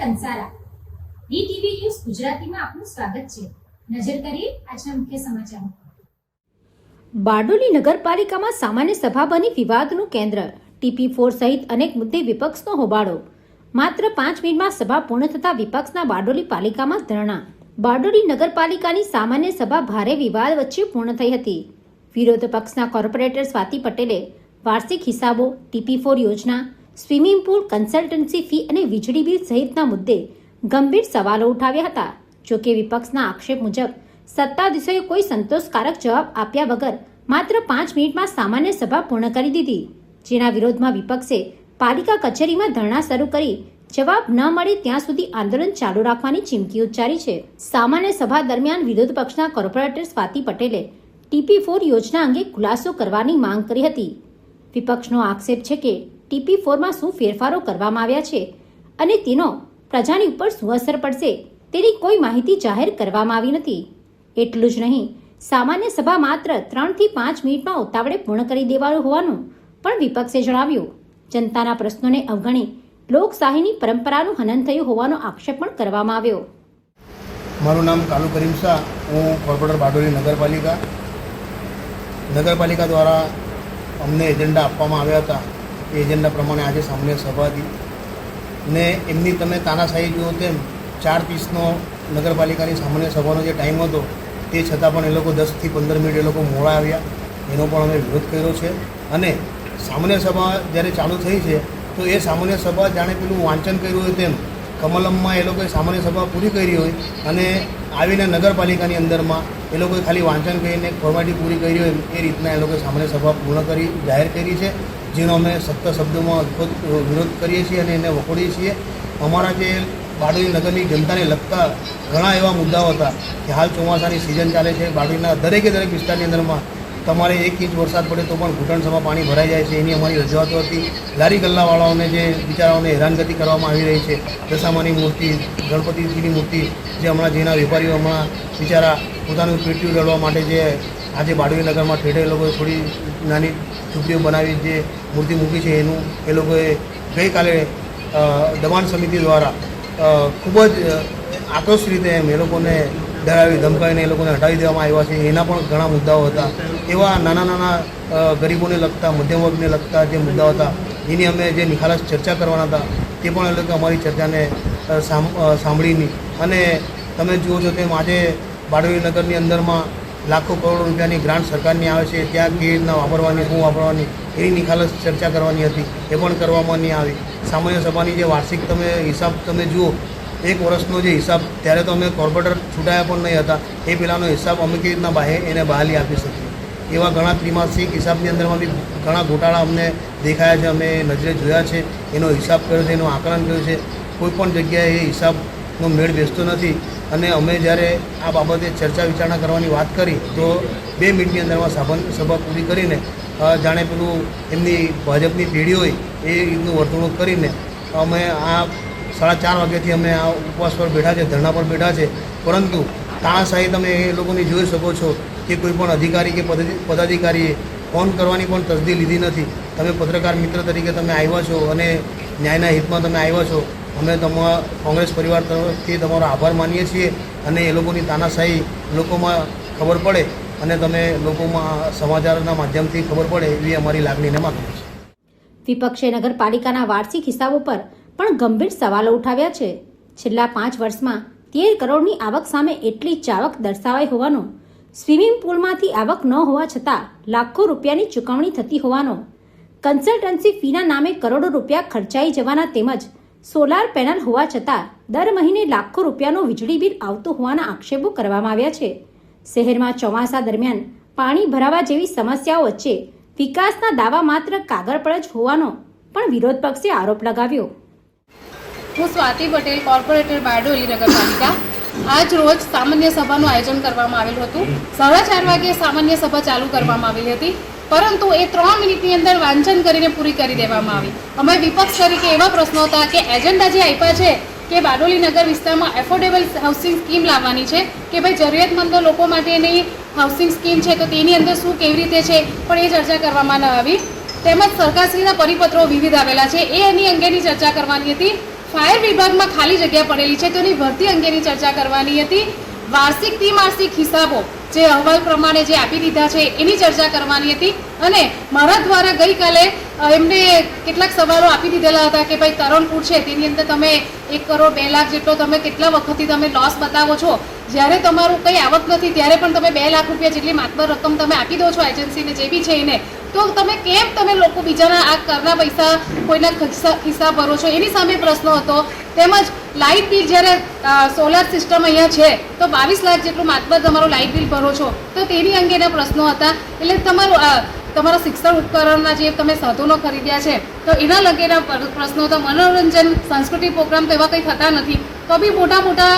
Kansara DTV news ગુજરાતીમાં આપનું સ્વાગત છે। નજર કરીએ આજના મુખ્ય સમાચારો। બારડોલી નગરપાલિકામાં સામાન્ય સભા બની વિવાદનું કેન્દ્ર। TP4 સહિત અનેક મુદ્દે વિપક્ષનો હોબાળો। માત્ર 5 મિનિટમાં સભા પૂર્ણ થતા વિપક્ષના બારડોલી પાલિકામાં ધરણા। બારડોલી નગરપાલિકાની સામાન્ય સભા ભારે વિવાદ વચ્ચે પૂર્ણ થઈ હતી। વિરોધ પક્ષના કોર્પોરેટર સ્વાતિ પટેલે વાર્ષિક હિસાબો, TP4 યોજના, સ્વિમિંગ પૂલ, કન્સલ્ટન્સી ફી અને વીજળી બિલ સહિતના મુદ્દે ગંભીર સવાલો ઉઠાવ્યા હતા। જોકે વિપક્ષના આક્ષેપ મુજબ સત્તાધીશોએ કોઈ સંતોષકારક જવાબ આપ્યા વગર માત્ર 5 મિનિટમાં સામાન્ય સભા પૂર્ણ કરી દીધી, જેના વિરોધમાં વિપક્ષે પાલિકા કચેરીમાં ધરણા શરૂ કરી જવાબ ન મળે ત્યાં સુધી આંદોલન ચાલુ રાખવાની ચીમકી ઉચ્ચારી છે। સામાન્ય સભા દરમિયાન વિરોધ પક્ષના કોર્પોરેટર સ્વાતિ પટેલે TP4 યોજના અંગે ખુલાસો કરવાની માંગ કરી હતી। વિપક્ષનો આક્ષેપ છે કે TP4માં શું ફેરફારો કરવામાં આવ્યા છે અને તેનો પ્રજાની ઉપર શું અસર પડશે તેની કોઈ માહિતી જાહેર કરવામાં આવી નથી। એટલું જ નહીં, સામાન્ય સભા માત્ર 3 થી 5 મિનિટમાં ઉતાવળે પૂર્ણ કરી દેવાનું હોવાનું પણ વિપક્ષે જણાવ્યું। જનતાના પ્રશ્નોને અવગણી લોકશાહીની પરંપરાનું હનન થયું હોવાનો આક્ષેપ પણ કરવામાં આવ્યો। મારું નામ કાલુ કરીમ શાહ, હું કોર્પોરેટર બારડોલી નગરપાલિકા દ્વારા અમને એજન્ડા આપવામાં આવ્યા હતા। એ એજન્ડા પ્રમાણે આજે સામાન્ય સભા હતી ને એમની તમે તાનાશાહી જુઓ તેમ 4:30નો નગરપાલિકાની સામાન્ય સભાનો જે ટાઈમ હતો તે છતાં પણ એ લોકો 10 થી 15 મિનિટ એ લોકો મોડા આવ્યા, એનો પણ અમે વિરોધ કર્યો છે। અને સામાન્ય સભા જ્યારે ચાલુ થઈ છે તો એ સામાન્ય સભા જાણે પેલું વાંચન કર્યું હોય તેમ કમલમમાં એ લોકોએ સામાન્ય સભા પૂરી કરી હોય અને આવીને નગરપાલિકાની અંદરમાં એ લોકોએ ખાલી વાંચન કરીને ફોર્માલિટી પૂરી કરી હોય એ રીતના એ લોકોએ સામાન્ય સભા પૂર્ણ કરી જાહેર કરી છે, જેનો અમે સખ્ત શબ્દોમાં વિરોધ કરીએ છીએ અને એને વખોડીએ છીએ। અમારા જે બારડોલી નગરની જનતાને લગતા ઘણા એવા મુદ્દાઓ હતા કે હાલ ચોમાસાની સિઝન ચાલે છે, બારડોલીના દરેક વિસ્તારની અંદરમાં તમારે 1 ઇંચ વરસાદ પડે તો પણ ઘૂંટણસમાં પાણી ભરાઈ જાય છે, એની અમારી રજૂઆતો હતી। લારી ગલ્લાવાળાઓને જે બિચારાઓને હેરાનગતિ કરવામાં આવી રહી છે, દશામાની મૂર્તિ, ગણપતિજીની મૂર્તિ જે હમણાં જેના વેપારીઓ હમણાં બિચારા પોતાનું પેટ્યું રળવા માટે જે આજે બારડોલી નગરમાં ઠેઠે એ લોકોએ થોડી નાની ઝૂંપડીઓ બનાવી જે મૂર્તિ મૂકી છે એનું એ લોકોએ ગઈકાલે દબાણ સમિતિ દ્વારા ખૂબ જ આક્રોશ રીતે એમ એ લોકોને ડરાવી ધમકાવીને એ લોકોને હટાવી દેવામાં આવ્યા છે। એના પણ ઘણા મુદ્દાઓ હતા, એવા નાના ગરીબોને લગતા, મધ્યમ વર્ગને લગતા જે મુદ્દાઓ હતા એની અમે જે નિખાલસ ચર્ચા કરવાના હતા તે પણ એ લોકો અમારી ચર્ચાને સાંભળીની અને તમે જુઓ છો તેમ આજે બારડોલી નગરની અંદરમાં લાખો કરોડો રૂપિયાની ગ્રાન્ટ સરકારની આવે છે, ત્યાં કેવી રીતના વાપરવાની, શું વાપરવાની એની નિખાલસ ચર્ચા કરવાની હતી, એ પણ કરવામાં નહીં આવી। સામાન્ય સભાની જે વાર્ષિક તમે હિસાબ તમે જુઓ, 1 વર્ષનો જે હિસાબ ત્યારે તો અમે કોર્પોરેટર છૂટાયા પણ નહીં હતા, એ પહેલાંનો હિસાબ અમે કેવી રીતના એને બહાલી આપી શકીએ। એવા ઘણા ત્રિમાસિક હિસાબની અંદરમાં બી ઘણા ગોટાળા અમને દેખાયા છે, અમે નજરે જોયા છે, એનો હિસાબ કર્યો છે, એનું આકલન કર્યું છે, કોઈ પણ જગ્યાએ એ હિસાબનો મેળ બેસતો નથી। અને અમે જ્યારે આ બાબતે ચર્ચા વિચારણા કરવાની વાત કરી તો 2 મિનિટની અંદરમાં સભા પૂરી કરીને જાણે પેલું એમની ભાજપની પેઢી હોય એ રીતનું વર્તણૂક કરીને અમે આ 4:30 વાગ્યાથી અમે આ ઉપવાસ પર બેઠા છે, ધરણા પર બેઠા છે, પરંતુ તાણાશાહી તમે એ લોકોની જોઈ શકો છો કે કોઈ પણ અધિકારી કે પદાધિકારીએ ફોન કરવાની પણ તસદી લીધી નથી। તમે પત્રકાર મિત્ર તરીકે તમે આવ્યા છો અને ન્યાયના હિતમાં તમે આવ્યા છો, અમે કોંગ્રેસ પરિવાર તરફથી તમારો આભાર માનીએ છીએ અને એ લોકોની તાનાશાહી લોકોમાં ખબર પડે અને તમે લોકોમાં સમાચારના માધ્યમથી ખબર પડે એવી અમારી લાગણીને માગણી છે। વિપક્ષે નગરપાલિકાના વાર્ષિક હિસાબો પર પણ ગંભીર સવાલો ઉઠાવ્યા છે। છેલ્લા 5 વર્ષમાં 13 કરોડની આવક સામે એટલી ચાવક દર્શાવાઈ હોવાનો, સ્વિમિંગ પુલમાંથી આવક ન હોવા છતાં લાખો રૂપિયાની ચૂકવણી થતી હોવાનો, કન્સલ્ટન્સી ફીના નામે કરોડો રૂપિયા ખર્ચાઈ જવાના તેમજ સોલાર પેનલ હોવા છતાં દર મહિને લાખો રૂપિયાનું વીજળી બિલ આવતું હોવાના આક્ષેપો કરવામાં આવ્યા છે। શહેરમાં ચોમાસા દરમિયાન પાણી ભરાવા જેવી સમસ્યાઓ વચ્ચે વિકાસના દાવા માત્ર કાગળ પર જ હોવાનો પણ વિરોધ પક્ષે આરોપ લગાવ્યો। હું સ્વાતિ પટેલ, કોર્પોરેટર બારડોલી નગરપાલિકા। આજ રોજ સામાન્ય સભાનું આયોજન કરવામાં આવેલું હતું। 4:30 વાગે સામાન્ય સભા ચાલુ કરવામાં આવેલી હતી, પરંતુ એ 3 મિનિટની અંદર વાંચન કરીને પૂરી કરી દેવામાં આવી। અમે વિપક્ષ તરીકે એવા પ્રશ્નો હતા કે એજન્ડા જે આપ્યા છે કે બારડોલી નગર વિસ્તારમાં એફોર્ડેબલ હાઉસિંગ સ્કીમ લાવવાની છે કે ભાઈ જરૂરિયાતમંદો લોકો માટેની હાઉસિંગ સ્કીમ છે તો તેની અંદર શું કેવી રીતે છે પણ એ ચર્ચા કરવામાં ન આવી। તેમજ સરકારશ્રીના પરિપત્રો વિવિધ આવેલા છે, એની અંગેની ચર્ચા કરવાની હતી। ફાયર વિભાગમાં ખાલી જગ્યા પડેલી છે તેની ભરતી અંગેની ચર્ચા કરવાની હતી. વાર્ષિક ત્રિમાસિક હિસાબો જે અહેવાલ પ્રમાણે જે આપી દીધા છે એની ચર્ચા કરવાની હતી. અને મારા દ્વારા ગઈકાલે એમને કેટલાક સવાલો આપી દીધેલા હતા કે ભાઈ તરણપુર છે તેની અંદર તમે 1 કરોડ 2 લાખ જેટલો તમે કેટલા વખતથી તમે લોસ બતાવો છો, જ્યારે તમારું કંઈ આવક નથી ત્યારે પણ તમે 2 લાખ રૂપિયા જેટલી માતબર રકમ તમે આપી દો છો એજન્સીને જે બી છે એને, તો તમે લોકો બીજાના આ કરના પૈસા કોઈના ખિસ્સા ભરો છો? એની સામે પ્રશ્ન હતો. તેમજ લાઇટ બિલ જ્યારે સોલાર સિસ્ટમ અહીંયા છે તો 22 લાખ જેટલું માતબર તમારું લાઇટ બિલ ભરો છો, તો તેની અંગેના પ્રશ્નો હતા. એટલે તમારા શિક્ષણ ઉપકરણના જે તમે સાધનો ખરીદ્યા છે તો એના અંગેના પ્રશ્નો હતા. મનોરંજન સાંસ્કૃતિક પ્રોગ્રામ તો એવા કંઈ થતા નથી, તો બી મોટા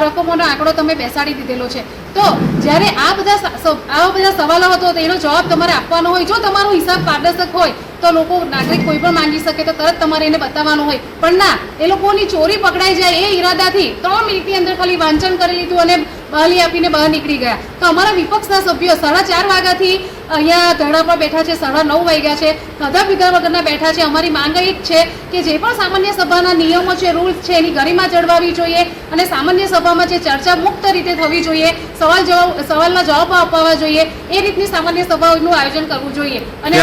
રકમોનો આંકડો તમે બેસાડી દીધેલો છે. તો જ્યારે આ બધા સવાલો હતો તો એનો જવાબ તમારે આપવાનો હોય. જો તમારો હિસાબ પારદર્શક હોય તો નાગરિક કોઈ પણ માંગી શકે તો તરત તમારે એને બતાવવાનું હોય. પણ ના, એ લોકોની ચોરી પકડાઈ જાય એ ઈરાદાથી 3 મિનિટની અંદર ખાલી વાંચન કરી લીધું અને બહાલી આપીને બહાર નીકળી ગયા. તો અમારા વિપક્ષના સભ્યો 4:30 વાગ્યાથી અહીંયા ધરણા પર બેઠા છે, 9:30 વાગ્યા છે, ખાધા પીધા વગરના બેઠા છે. અમારી માંગ એ જ છે કે જે પણ સામાન્ય સભાના નિયમો છે, રૂલ્સ છે, એની ગરિમા જળવાવી જોઈએ અને સામાન્ય સભામાં જે ચર્ચા મુક્ત રીતે થવી જોઈએ, સવાલના જવાબો આપવા જોઈએ, એ રીતની સામાન્ય સભાઓનું આયોજન કરવું જોઈએ. અને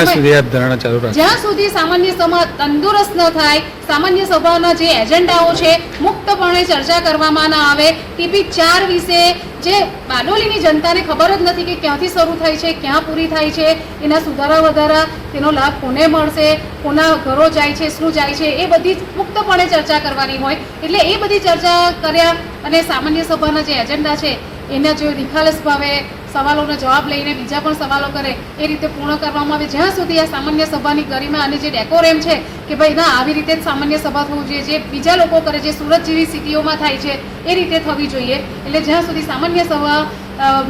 જ્યાં સુધી સામાન્ય સભા તંદુરસ્ત ન થાય, સામાન્ય સભાના જે એજન્ડાઓ છે મુક્તપણે ચર્ચા કરવામાં ના આવે, ટીપી 4 વિશે જે બારડોલીની જનતાને ખબર જ નથી કે ક્યાંથી શરૂ થાય છે, ક્યાં પૂરી થાય છે, એના સુધારા વધારા, તેનો લાભ કોને મળશે, કોના ઘરો જાય છે, શું જાય છે, એ બધી મુક્તપણે ચર્ચા કરવાની હોય. એટલે એ બધી ચર્ચા કર્યા અને સામાન્ય સભાના જે એજન્ડા છે એના જો નિખાલસ ભાવે સવાલોનો જવાબ લઈને બીજા પણ સવાલો કરે એ રીતે પૂર્ણ કરવામાં આવે. જ્યાં સુધી આ સામાન્ય સભાની ગરિમા અને જે ડેકોરેમ છે કે ભાઈ ના આવી રીતે જ સામાન્ય સભા થવું જોઈએ, જે બીજા લોકો કરે, જે સુરત જેવી સિટીઓમાં થાય છે એ રીતે થવી જોઈએ. એટલે જ્યાં સુધી સામાન્ય સભા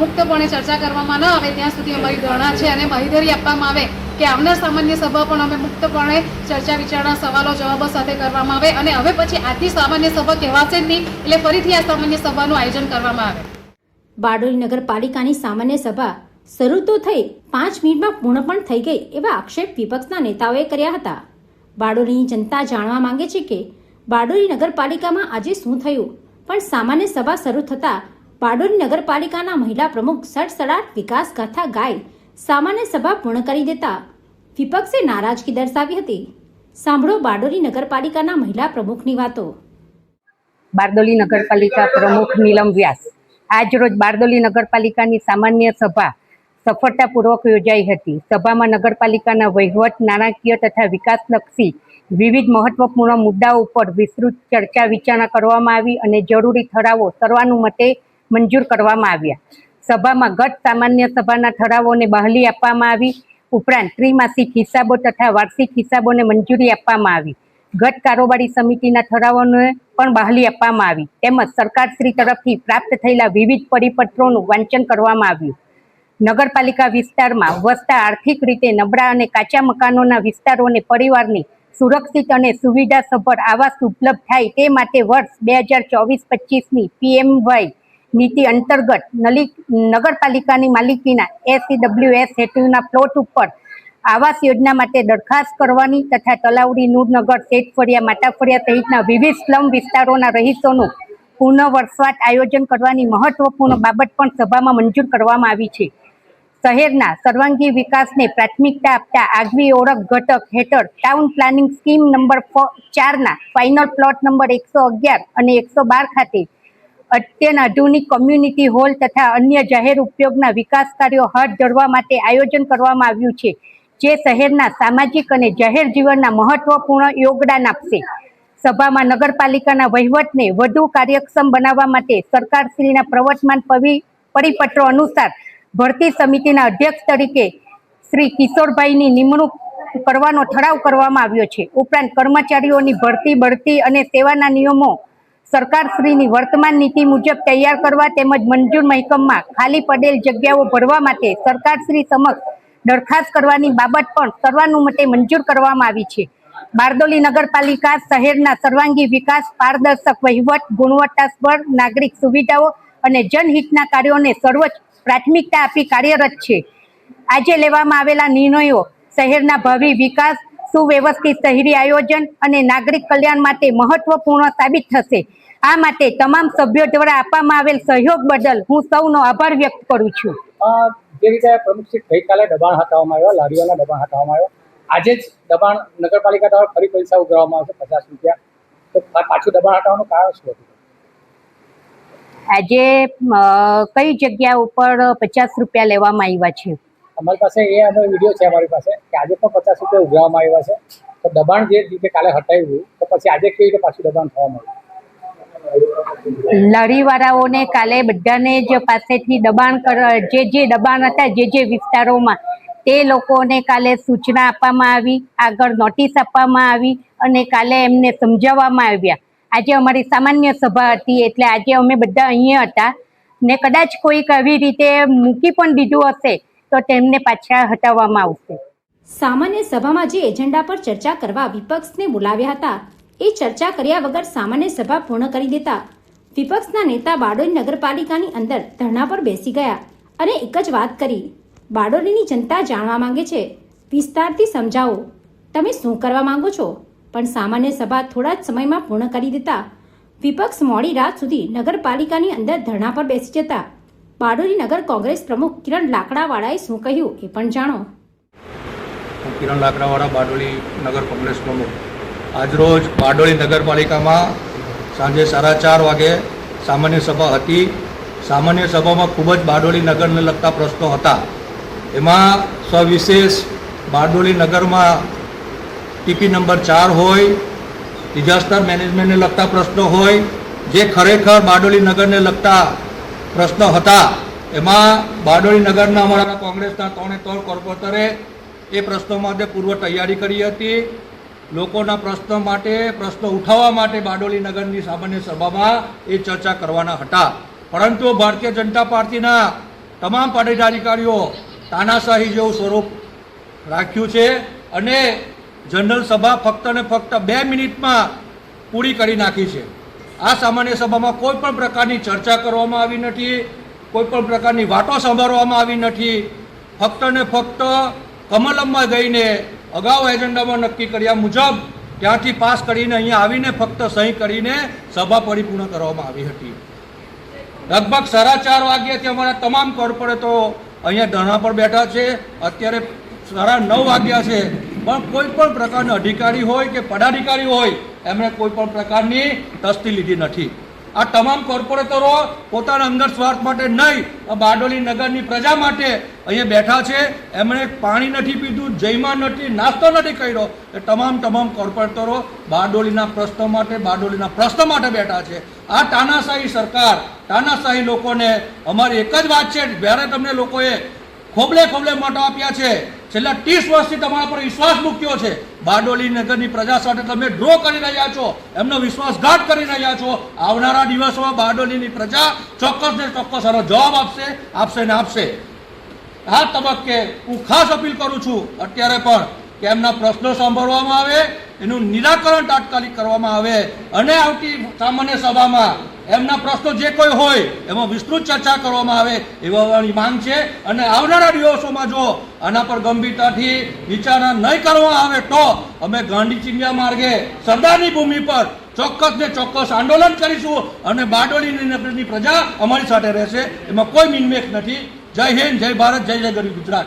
મુક્તપણે ચર્ચા કરવામાં ન આવે ત્યાં સુધી અમારી ધરણા છે અને બાંહેધરી આપવામાં આવે કે આવનાર સામાન્ય સભા પણ અમે મુક્તપણે ચર્ચા વિચારણા, સવાલો જવાબો સાથે કરવામાં આવે. અને હવે પછી આજથી સામાન્ય સભા કહેવાશે જ નહીં, એટલે ફરીથી આ સામાન્ય સભાનું આયોજન કરવામાં આવે. બારડોલી નગરપાલિકાની સામાન્ય સભા શરૂ તો થઈ 5 મિનિટમાં પૂર્ણ પણ થઈ ગઈ એવા આક્ષેપ વિપક્ષના નેતાઓએ કર્યા હતા. બારડોલીની જનતા જાણવા માંગે છે કે બારડોલી નગરપાલિકામાં આજે શું થયું. પણ સામાન્ય સભા શરૂ થતાં બારડોલી નગરપાલિકાના મહિલા પ્રમુખ સડસડાટ વિકાસ ગાથા ગાય સામાન્ય સભા પૂર્ણ કરી દેતા વિપક્ષે નારાજગી દર્શાવી હતી. સાંભળો બારડોલી નગરપાલિકાના મહિલા પ્રમુખની વાતો. બારડોલી નગરપાલિકા પ્રમુખ નીલમ વ્યાસ. આજ રોજ બારડોલી નગરપાલિકાની સામાન્ય સભા સફળતાપૂર્વક યોજાઈ હતી. સભામાં નગરપાલિકાના વહીવટ, નાણાકીય તથા વિકાસલક્ષી વિવિધ મહત્વપૂર્ણ મુદ્દાઓ ઉપર વિસ્તૃત ચર્ચા વિચારણા કરવામાં આવી અને જરૂરી ઠરાવો સર્વાનુમતે મંજૂર કરવામાં આવ્યા. સભામાં ગત સામાન્ય સભાના ઠરાવોને બહાલી આપવામાં આવી. ઉપરાંત ત્રિમાસિક હિસાબો તથા વાર્ષિક હિસાબોને મંજૂરી આપવામાં આવી. ગત કારોબારી સમિતિના ઠરાવોને પણ બહાલી આપવામાં આવી. તેમજ સરકારશ્રી તરફથી પ્રાપ્ત થયેલા વિવિધ પરિપત્રોનું વાંચન કરવામાં આવ્યું. નગરપાલિકા વિસ્તારમાં વસતા આર્થિક રીતે નબળા અને કાચા મકાનોના વિસ્તારોને પરિવારની સુરક્ષિત અને સુવિધાસભર આવાસ ઉપલબ્ધ થાય તે માટે વર્ષ 2024-25ની PMY નીતિ અંતર્ગત નગરપાલિકાની માલિકીના SEWS હેતુના પ્લોટ ઉપર આવાસ યોજના માટે દરખાસ્ત કરવાની તથા તલાવડી, નૂરનગર, શેઠફળિયા, માતાફળિયા સહિતના વિવિધ સ્લમ વિસ્તારોના રહીશોનું પુનઃવસવાટ આયોજન કરવાની મહત્વપૂર્ણ બાબત પણ સભામાં મંજૂર કરવામાં આવી છે. શહેરના સર્વાંગી વિકાસને પ્રાથમિકતા આપતા આગવી ઓળખ ઘટક હેઠળ ટાઉન પ્લાનિંગ સ્કીમ નંબર 4ના ફાઇનલ પ્લોટ નંબર 111 અને 112 ખાતે અત્યાધુનિક કોમ્યુનિટી હોલ તથા અન્ય જાહેર ઉપયોગના વિકાસ કાર્યો હાથ ધરવા માટે આયોજન કરવામાં આવ્યું છે, જે શહેરના સામાજિક અને જાહેર જીવનના મહત્વપૂર્ણ યોગદાન આપશે. સભામાં નગરપાલિકાના વહીવટને વધુ કાર્યક્ષમ બનાવવા માટે સરકારશ્રીના પ્રવર્તમાન પરિપત્રો અનુસાર ભરતી સમિતિના અધ્યક્ષ તરીકે શ્રી કિશોરભાઈની નિમણૂક કરવાનો ઠરાવ કરવામાં આવ્યો છે. ઉપરાંત કર્મચારીઓની ભરતી, બઢતી અને સેવાના નિયમો સરકારશ્રીની વર્તમાન નીતિ મુજબ તૈયાર કરવા તેમજ મંજૂર મહેકમમાં ખાલી પડેલ જગ્યાઓ ભરવા માટે સરકારશ્રી સમક્ષ દરખાસ્ત કરવાની બાબત પણ સર્વાનુમતે મંજૂર કરવામાં આવી છે. બારડોલી નગરપાલિકા શહેરના સર્વાંગી વિકાસ, પારદર્શક વહીવટ, ગુણવત્તાસભર નાગરિક સુવિધાઓ અને જનહિતના કાર્યોને સર્વોચ્ચ પ્રાથમિકતા આપી કાર્યરત છે. આજે લેવામાં આવેલા નિર્ણયો શહેરના ભાવિ વિકાસ, સુવ્યવસ્થિત શહેરી આયોજન અને નાગરિક કલ્યાણ માટે મહત્વપૂર્ણ સાબિત થશે. આ માટે તમામ સભ્યો દ્વારા આપવામાં આવેલ સહયોગ બદલ હું સૌનો આભાર વ્યક્ત કરું છું. જે રીતે પ્રમુખશ્રી ગઈકાલે દબાણ હટાવવામાં આવ્યા, લારીઓના દબાણ હટાવવામાં આવ્યા, આજે જ દબાણ નગરપાલિકા દ્વારા ફરી પૈસા ઉઘરાવવામાં આવશે 50 રૂપિયા. તો પાછું દબાણ હટાવવાનું કારણ શું હતું? આજે કઈ જગ્યા ઉપર 50 રૂપિયા લેવામાં આવ્યા છે? અમારી પાસે અમે વિડીયો છે અમારી પાસે કે આજે પણ 50 રૂપિયા ઉઘરાવવામાં આવ્યા છે. તો દબાણ જે રીતે કાલે હટાવ્યું તો પછી આજે કેવી રીતે પાછું દબાણ થવા માંડ્યું? લારીવાળાઓને કાલે બધાને જ પાસેથી દબાણ જે દબાણ હતા જે વિસ્તારોમાં તે લોકોને કાલે સૂચના આપવામાં આવી, આગળ નોટિસ આપવામાં આવી અને કાલે એમને સમજાવવામાં આવ્યા. આજે અમારી સામાન્ય સભા હતી એટલે આજે અમે બધા અહીંયા હતા ને કદાચ કોઈક આવી રીતે મૂકી પણ દીધું હશે તો તેમને પાછા હટાવવામાં આવશે. સામાન્ય સભામાં જે એજન્ડા પર ચર્ચા કરવા વિપક્ષને બોલાવ્યા હતા એ ચર્ચા કર્યા વગર સામાન્ય સભા પૂર્ણ કરી દેતા વિપક્ષના નેતા બારડોલી નગરપાલિકાની અંદર ધરણા પર બેસી ગયા અને એક જ વાત કરી, બારડોલીની જનતા જાણવા માંગે છે, વિસ્તારથી સમજાવો તમે શું કરવા માંગો છો. પણ સામાન્ય સભા થોડા જ સમયમાં પૂર્ણ કરી દેતા વિપક્ષ મોડી રાત સુધી નગરપાલિકાની અંદર ધરણા પર બેસી જતા બારડોલી નગર કોંગ્રેસ પ્રમુખ કિરણ લાકડાવાળાએ શું કહ્યું એ પણ જાણો. હું કિરણ લાકડાવાળા, બારડોલી નગર કોંગ્રેસ પ્રમુખ. આજરોજ બારડોલી નગરપાલિકામાં સાંજે 4:30 વાગે સામાન્ય સભા હતી. સામાન્ય સભામાં ખૂબ જ બારડોલી નગરને લગતા પ્રશ્નો હતા. એમાં સવિશેષ બારડોલી નગરમાં ટીપી નંબર 4 હોય, ડિઝાસ્ટર મેનેજમેન્ટને લગતા પ્રશ્નો હોય, જે ખરેખર બારડોલી નગરને લગતા પ્રશ્નો હતા. એમાં બારડોલી નગરના અમારા કોંગ્રેસના 3 કોર્પોરેટરે એ પ્રશ્નો માટે પૂર્વ તૈયારી કરી હતી. લોકોના પ્રશ્નો માટે, પ્રશ્નો ઉઠાવવા માટે બારડોલી નગરની સામાન્ય સભામાં એ ચર્ચા કરવાના હતા. પરંતુ ભારતીય જનતા પાર્ટીના તમામ પદાધિકારીઓ તાનાશાહી જેવું સ્વરૂપ રાખ્યું છે અને જનરલ સભા ફક્ત ને ફક્ત 2 મિનિટમાં પૂરી કરી નાખી છે. આ સામાન્ય સભામાં કોઈ પણ પ્રકારની ચર્ચા કરવામાં આવી નથી, કોઈ પણ પ્રકારની વાતો સાંભળવામાં આવી નથી. ફક્ત ને ફક્ત કમલમમાં ગઈને અગાઉ એજન્ડામાં નક્કી કર્યા મુજબ ત્યાંથી પાસ કરીને અહીંયા આવીને ફક્ત સહી કરીને સભા પરિપૂર્ણ કરવામાં આવી હતી. લગભગ 4:30 વાગ્યાથી અમારા તમામ કોર્પોરેટરો અહીંયા ધરણા પર બેઠા છે. અત્યારે 9:30 વાગ્યા છે પણ કોઈ પણ પ્રકારના અધિકારી હોય કે પદાધિકારી હોય એમણે કોઈ પણ પ્રકારની તસ્દી લીધી નથી. આ તમામ કોર્પોરેટરો પોતાના અંગત સ્વાર્થ માટે નહીં, બારડોલી નગરની પ્રજા માટે અહીંયા બેઠા છે. એમણે પાણી નથી પીધું, જયમાં નથી, નાસ્તો નથી કર્યો. એ તમામ કોર્પોરેટરો બારડોલીના પ્રશ્નો માટે, બારડોલીના પ્રશ્નો માટે બેઠા છે. આ તાનાશાહી સરકાર, તાનાશાહી લોકોને અમારી એક જ વાત છે, જ્યારે તમને લોકોએ ખોબલે મતો આપ્યા છે, છેલ્લા 30 વર્ષથી તમારા પર વિશ્વાસ મૂક્યો છે, બારડોલી નગરની પ્રજા સાથે તમે ડ્રો કરી રહ્યા છો, એમનો વિશ્વાસઘાત કરી રહ્યા છો. આવનારા દિવસોમાં બારડોલીની પ્રજા ચોક્કસ ને ચોક્કસ આનો જવાબ આપશે. આ તબક્કે હું ખાસ અપીલ કરું છું અત્યારે પણ કે એમના પ્રશ્નો સાંભળવામાં આવે, એનું નિરાકરણ તાત્કાલિક કરવામાં આવે અને આવતી સામાન્ય સભામાં એમના પ્રશ્નો જે કોઈ હોય એમાં વિસ્તૃત ચર્ચા કરવામાં આવે એવી માંગ છે. અને આવનારા દિવસોમાં જો આના પર ગંભીરતાથી વિચારણા નહીં કરવામાં આવે તો અમે ગાંધી ચિંધ્યા માર્ગે સરદારની ભૂમિ પર ચોક્કસ ને ચોક્કસ આંદોલન કરીશું અને બારડોલી નગરની પ્રજા અમારી સાથે રહેશે, એમાં કોઈ મિનમેક નથી. જય હિન્દ, જય ભારત, જય ગરીબ ગુજરાત.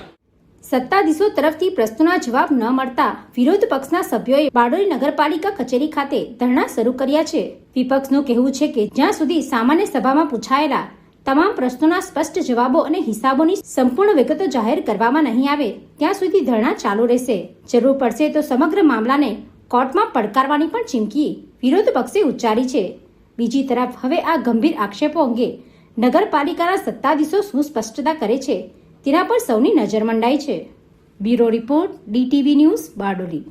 સત્તાધીશો તરફથી પ્રશ્નોના જવાબ ન મળતા વિરોધ પક્ષના સભ્યોએ બારડોલી નગરપાલિકા કચેરી ખાતે ધરણા શરૂ કર્યા છે. વિપક્ષનું કહેવું છે કે જ્યાં સુધી સામાન્ય સભામાં પૂછાયેલા તમામ પ્રશ્નોના સ્પષ્ટ જવાબો અને હિસાબોની સંપૂર્ણ વિગતો જાહેર કરવામાં નહીં આવે ત્યાં સુધી ધરણા ચાલુ રહેશે. જરૂર પડશે તો સમગ્ર મામલાને કોર્ટમાં પડકારવાની પણ ચીમકી વિરોધ પક્ષે ઉચ્ચારી છે. બીજી તરફ હવે આ ગંભીર આક્ષેપો અંગે નગરપાલિકાના સત્તાધીશો શું સ્પષ્ટતા કરે છે તેના પર સૌની નજર મંડાઈ છે. Bureau report, DTV news, Bardoli.